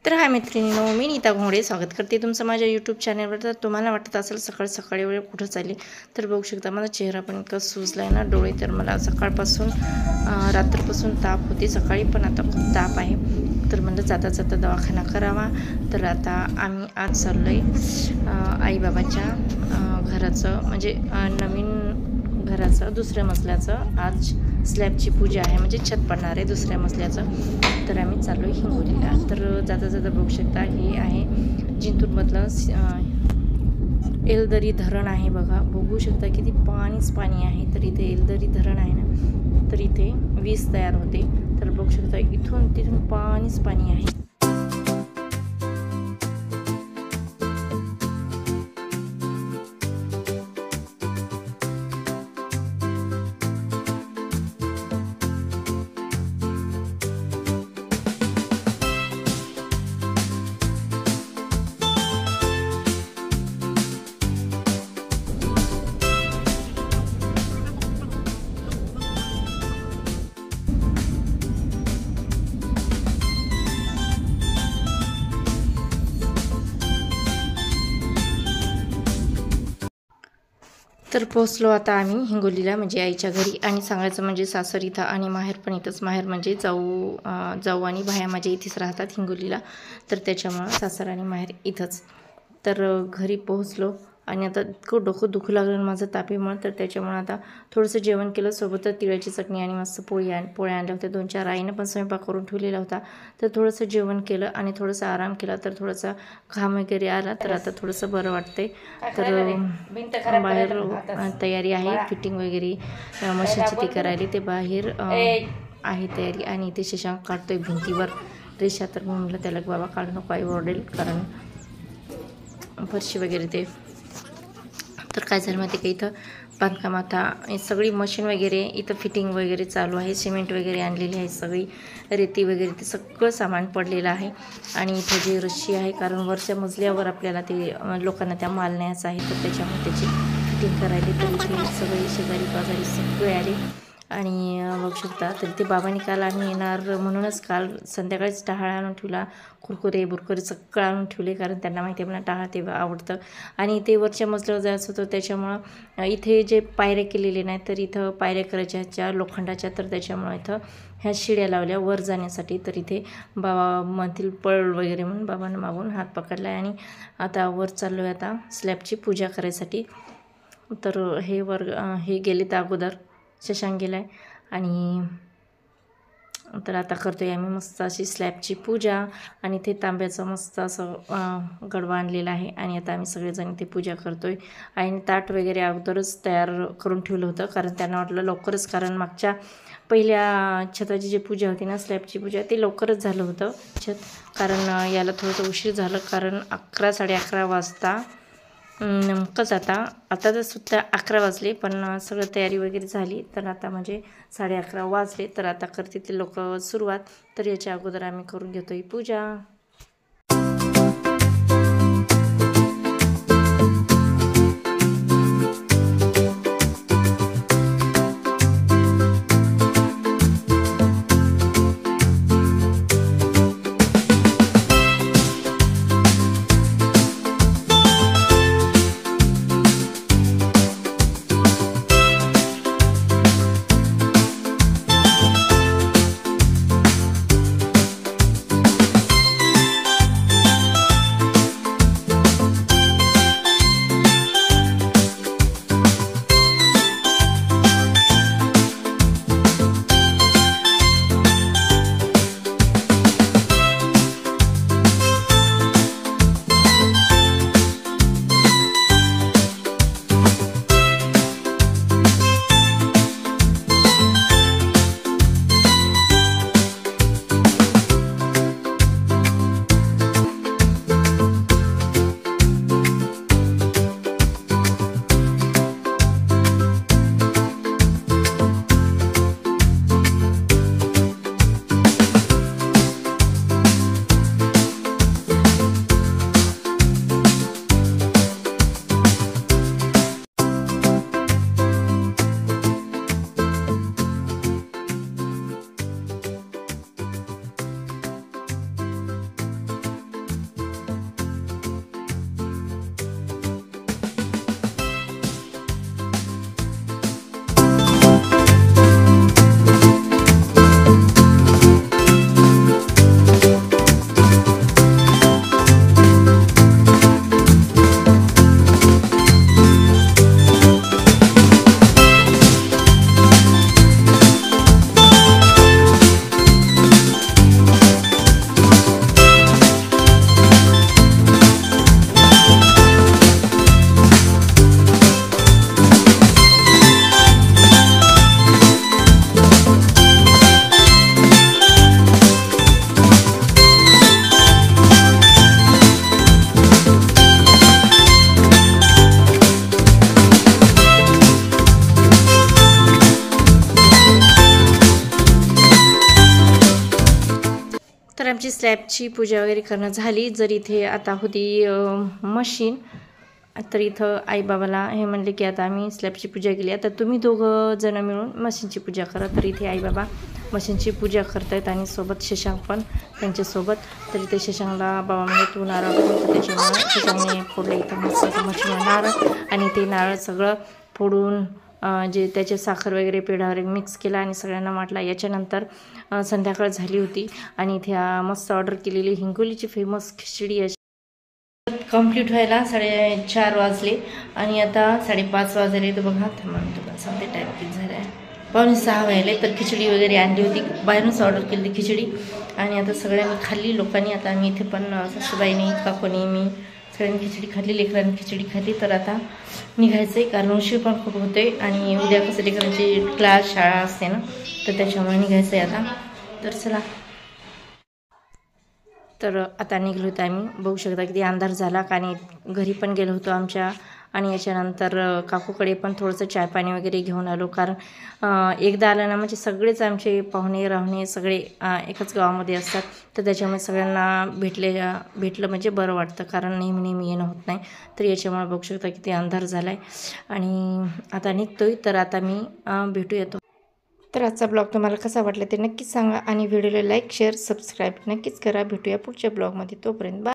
तर हाय मैत्रिणींनो, मी नीता घोंगडे स्वागत करते तुमचं माझ्या यूट्यूब चॅनलवर। तर तुम्हाला वाटत असेल सकाळी वेळ कुठं चालली, तर बघू शकता माझा चेहरा पण इतका सुजला आहे ना, डोळे तर मला सकाळपासून रात्रपासून ताप होते, सकाळी पण आता खूप ताप आहे। तर म्हणलं जाता जाता दवाखाना करावा। तर आता आम्ही आज चाललो आहे आईबाबाच्या घराचं, म्हणजे नवीन घराचं दुसऱ्या मजल्याचं आज स्लॅबची पूजा आहे, म्हणजे छत पडणार आहे दुसऱ्या मजल्याचं। तर आम्ही चाललो आहे हिंगोलीला। तर जाता जाता बघू शकता हे आहे जिंतूरमधलं एलदरी धरण आहे बघा, बघू शकता किती पाणीच पाणी आहे। तर इथे एलदरी धरण आहे ना, तर इथे वीज तयार होते। तर बघू शकता इथून तिथून पाणीच पाणी आहे। तर पोचलो आता आम्ही हिंगोलीला, म्हणजे आईच्या घरी। आणि सांगायचं म्हणजे सासर इथं आणि माहेर पण इथंच। माहेर म्हणजे जाऊ आणि भाया माझ्या इथेच राहतात हिंगोलीला, तर त्याच्यामुळं सासर आणि माहेर इथंच। तर घरी पोहोचलो आणि आता इतकं डोकं दुखू लागलं माझं तापीमुळं, तर त्याच्यामुळं आता थोडंसं जेवण केलं, सोबतच तिळाची चटणी आणि मस्त पोळ्या आणल्या होत्या 2-4। आईनं पण स्वयंपाक करून ठेवलेला होता, तर थोडंसं जेवण केलं आणि थोडंसं आराम केला, तर थोडासा घाम वगैरे आला, तर आता थोडंसं बरं वाटतंय। तर बाहेर तयारी आहे, फिटिंग वगैरे मशीनची ती करायली, ते बाहेर आहे तयारी। आणि इथे शशांक काढतोय भिंतीवर रेषा, तर मी म्हटलं त्याला बाबा काढू नको, आई ओरडेल, कारण फरशी वगैरे ते। तर काय झालं माहिती का, इथं बांधकाम आता सगळी मशीन वगैरे इथं फिटिंग वगैरे चालू आहे, सिमेंट वगैरे आणलेली आहे, सगळी रेती वगैरे ते सगळं सामान पडलेलं आहे। आणि इथं जे रशी आहे, कारण वरच्या मजल्यावर आपल्याला ते लोकांना त्या माल न्यायचा आहे, तर त्याच्यामुळे त्याची फिटिंग करायली। तर इथे सगळे शेजारी पाजारी सगळे आले आणि बघू शकता। तर ते बाबांनी काल आम्ही येणार म्हणूनच काल संध्याकाळीच टहाळ आणून ठेवला, बुरकुरे सगळं आणून ठेवले, कारण त्यांना माहिती आहे मला टहाळ ते आवडतं। आणि इथे वरच्या मजल्यावर जायचं होतं, त्याच्यामुळं इथे जे पायऱ्या केलेले नाही, तर इथं पायऱ्या करायच्या ह्याच्या लोखंडाच्या, तर त्याच्यामुळं इथं ह्या शिड्या लावल्या वर जाण्यासाठी। तर इथे बाबा म्हणतील पळ वगैरे म्हणून बाबांना मागून हात पकडला आणि आता वर चाललो आहे आता स्लॅबची पूजा करायसाठी। तर हे गेले तर अगोदर शशांक गेलाय आणि तर आता करतोय आम्ही मस्त अशी स्लॅबची पूजा। आणि इथे तांब्याचं मस्त असं गडवा आणलेला आहे आणि आता आम्ही सगळेजण इथे पूजा करतोय। आणि ताट वगैरे अगोदरच तयार करून ठेवलं होतं, कारण त्यांना वाटलं लवकरच, कारण मागच्या पहिल्या छताची जी पूजा होती ना, स्लॅबची पूजा, ते लवकरच झालं होतं छत, कारण याला थोडंसं उशीर झालं, कारण 11-11:30 वाजता नेमकंच आता तर सुद्धा 11 वाजले, पण सगळं तयारी वगैरे झाली, तर आता म्हणजे 11:30 वाजले, तर आता करते ते लोक सुरुवात। तर याच्या अगोदर आम्ही करून घेतोय पूजा। आमची स्लॅबची पूजा वगैरे करणं झाली. जर इथे आता होती मशीन, तर इथं आईबाबाला हे म्हणले की आता आम्ही स्लॅबची पूजा केली, आता तुम्ही दोघं जण मिळून मशीनची पूजा करा. तर इथे आईबाबा मशीनची पूजा करतायत आणि सोबत शशांक पण त्यांच्यासोबत. तर इथे शशांकला बाबा म्हणजे तू नारळ फोड, तर त्याच्यामुळे शशांकने फोडलं इथं मस्त मशीनवर नारळ. आणि ते नारळ सगळं फोडून जे त्याचे साखर वगैरे पेढा वगैरे मिक्स केला आणि सगळ्यांना वाटला. याच्यानंतर संध्याकाळ झाली होती आणि इथे मस्त ऑर्डर केलेली हिंगोलीची फेमस खिचडी कंप्लीट व्हायला 4:30 वाजले आणि आता 5:30 वाजले. तर बघा थांबा तुम्हाला सांगते टाईम किती झाला आहे, 5:45 व्हायले. तर खिचडी वगैरे आणली होती, बाहेरूनच ऑर्डर केली खिचडी आणि आता सगळ्यांनी खाल्ली लोकांनी. आता आम्ही इथे पण सासूबाईनी काकोनी मी सगळ्यांनी खिचडी खाल्ली, लेकरांनी खिचडी खाल्ली. तर आता निघायचं आहे कारण उशीर पण खूप होते आणि उद्या कसं लेकरांची क्लास शाळा असते ना, तर त्याच्यामुळे निघायचं आहे आता. तर चला, तर आता निघलो होतो आम्ही. बघू शकता किती अंधार झाला आणि घरी पण गेलो होतो आमच्या. आणि याच्यानंतर काकूकडे पण थोडंसं चाय पाणी वगैरे घेऊन आलो, कारण एकदा आलं ना म्हणजे सगळेच आमचे पाहुणे राहुणे सगळे एकाच गावामध्ये असतात, तर त्याच्यामुळे सगळ्यांना भेटलं म्हणजे बरं वाटतं, कारण नेहमी नेहमी येणं होत नाही. तर याच्यामुळे बघू शकता किती अंधार झाला आहे आणि आता निघतोय. तर आता मी भेटू येतो. तर आजचा ब्लॉग तुम्हाला कसा वाटला ते नक्कीच सांगा आणि व्हिडिओला लाईक शेअर सबस्क्राईब नक्कीच करा. भेटूया पुढच्या ब्लॉगमध्ये, तोपर्यंत बाय.